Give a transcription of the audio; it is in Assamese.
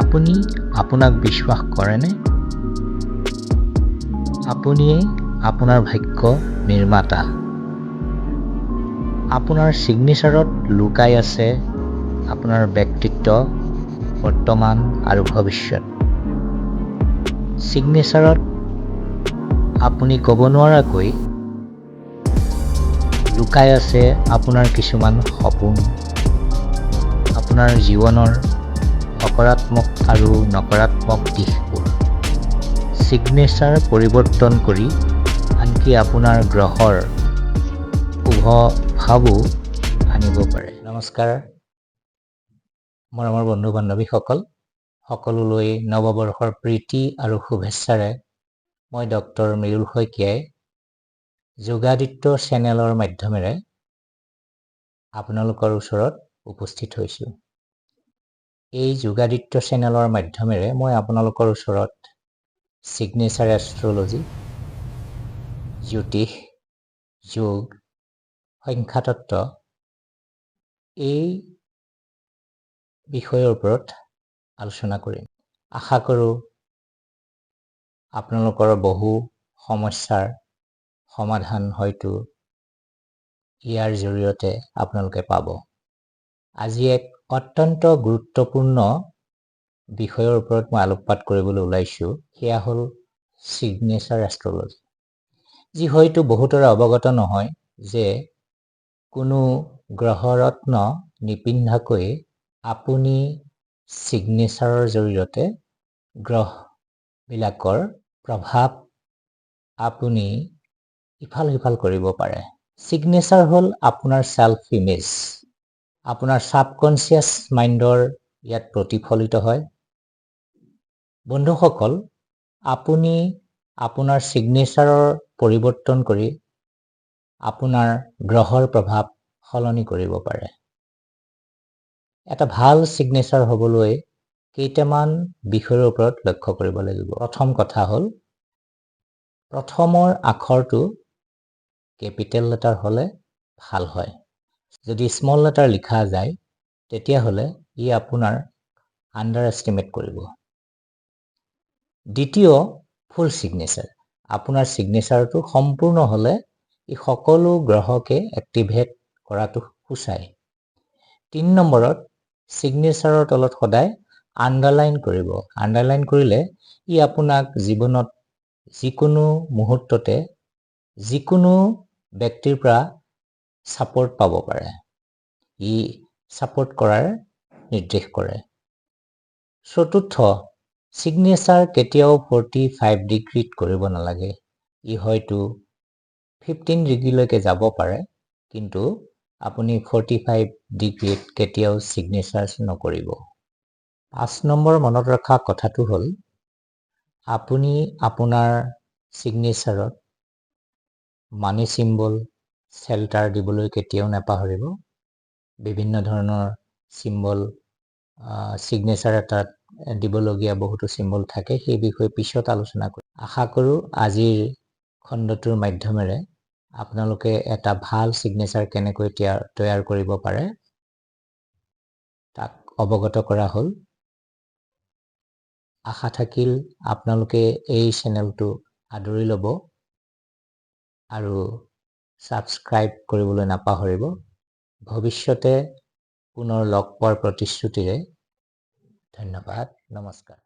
আপুনি আপোনাক বিশ্বাস কৰেনে? আপুনিয়েই আপোনাৰ ভাগ্য নিৰ্মাতা। আপোনাৰ ছিগনেচাৰত লুকাই আছে আপোনাৰ ব্যক্তিত্ব, বৰ্তমান আৰু ভৱিষ্যত। ছিগনেচাৰত আপুনি ক'ব নোৱাৰাকৈ লুকাই আছে আপোনাৰ কিছুমান সপোন, আপোনাৰ জীৱনৰ সকাৰাত্মক আৰু নকাৰাত্মক দিশবোৰ। ছিগনেচাৰ পৰিৱৰ্তন কৰি আনকি আপোনাৰ গ্ৰহৰ শুভ ভাৱো আনিব পাৰে। নমস্কাৰ মৰমৰ বন্ধু বান্ধৱীসকল, সকলোলৈ নৱবৰ্ষৰ প্ৰীতি আৰু শুভেচ্ছাৰে মই ডক্টৰ মৃদুল শইকীয়াই যোগাদিত্য চেনেলৰ মাধ্যমেৰে আপোনালোকৰ ওচৰত উপস্থিত হৈছোঁ। এই যোগাদিত্য চেনেলৰ মাধ্যমেৰে মই আপোনালোকৰ ওচৰত ছিগনেচাৰ এষ্ট্ৰলজি, জ্যোতিষ, যোগ, সংখ্যাতত্ত্ব এই বিষয়ৰ ওপৰত আলোচনা কৰিম। আশা কৰোঁ আপোনালোকৰ বহু সমস্যাৰ সমাধান হয়তো ইয়াৰ জৰিয়তে আপোনালোকে পাব। আজি এক অত্যন্ত গুৰুত্বপূৰ্ণ বিষয়ৰ ওপৰত মই আলোকপাত কৰিবলৈ ওলাইছোঁ, সেয়া হ'ল ছিগনেচাৰ এষ্ট্ৰলজি, যি হয়তো বহুতৰে অৱগত নহয় যে কোনো গ্ৰহৰত্ন নিপিন্ধাকৈ আপুনি ছিগনেচাৰৰ জৰিয়তে গ্ৰহবিলাকৰ প্ৰভাৱ আপুনি ইফাল সিফাল কৰিব পাৰে। ছিগনেচাৰ হ'ল আপোনাৰ ছেল্ফ ইমেজ, আপোনাৰ ছাবকনচিয়াছ মাইণ্ডৰ ইয়াত প্ৰতিফলিত হয়। বন্ধুসকল, আপুনি আপোনাৰ ছিগনেচাৰৰ পৰিৱৰ্তন কৰি আপোনাৰ গ্ৰহৰ প্ৰভাৱ সলনি কৰিব পাৰে। এটা ভাল ছিগনেচাৰ হ'বলৈ কেইটামান বিষয়ৰ ওপৰত লক্ষ্য কৰিব লাগিব। প্ৰথম কথা হ'ল প্ৰথমৰ আখৰটো কেপিটেল লেটাৰ হ'লে ভাল হয়। যদি স্মল লেটাৰ লিখা যায় তেতিয়াহ'লে ই আপোনাৰ আণ্ডাৰ এষ্টিমেট কৰিব। দ্বিতীয়, ফুল ছিগনেচাৰ। আপোনাৰ ছিগনেচাৰটো সম্পূৰ্ণ হ'লে ই সকলো গ্ৰহকে এক্টিভেট কৰাটো সূচায়। 3 নম্বৰত, ছিগনেচাৰৰ তলত সদায় আণ্ডাৰলাইন কৰিব। আণ্ডাৰলাইন কৰিলে ই আপোনাক জীৱনত যিকোনো মুহূৰ্ততে যিকোনো ব্যক্তিৰ পৰা ছাপোৰ্ট পাব পাৰে। ই ছাপোৰ্ট কৰাৰ নিৰ্দেশ কৰে। চতুৰ্থ, ছিগনেচাৰ কেতিয়াও 45 ডিগ্ৰীত কৰিব নালাগে। ই হয়তো 15 ডিগ্ৰীলৈকে যাব পাৰে, কিন্তু আপুনি 45 ডিগ্ৰীত কেতিয়াও ছিগনেচাৰ নকৰিব। 5 নম্বৰ মনত ৰখা কথাটো হ'ল আপুনি আপোনাৰ ছিগনেচাৰত মানি চিম্বল, চেল্টাৰ দিবলৈ কেতিয়াও নাপাহৰিব। বিভিন্ন ধৰণৰ চিম্বল ছিগনেচাৰ এটাত দিবলগীয়া বহুতো চিম্বল থাকে, সেই বিষয়ে পিছত আলোচনা কৰিম। আশা কৰোঁ আজিৰ খণ্ডটোৰ মাধ্যমেৰে আপোনালোকে এটা ভাল ছিগনেচাৰ কেনেকৈ তৈয়াৰ কৰিব পাৰে তাক অৱগত কৰা হ'ল। আশা থাকিল আপোনালোকে এই চেনেলটো আদৰি ল'ব আৰু ছাবস্ক্ৰাইব কৰিবলৈ নাপাহৰিব। ভৱিষ্যতে পুনৰ লগ পোৱাৰ প্ৰতিশ্ৰুতিৰে ধন্যবাদ, নমস্কাৰ।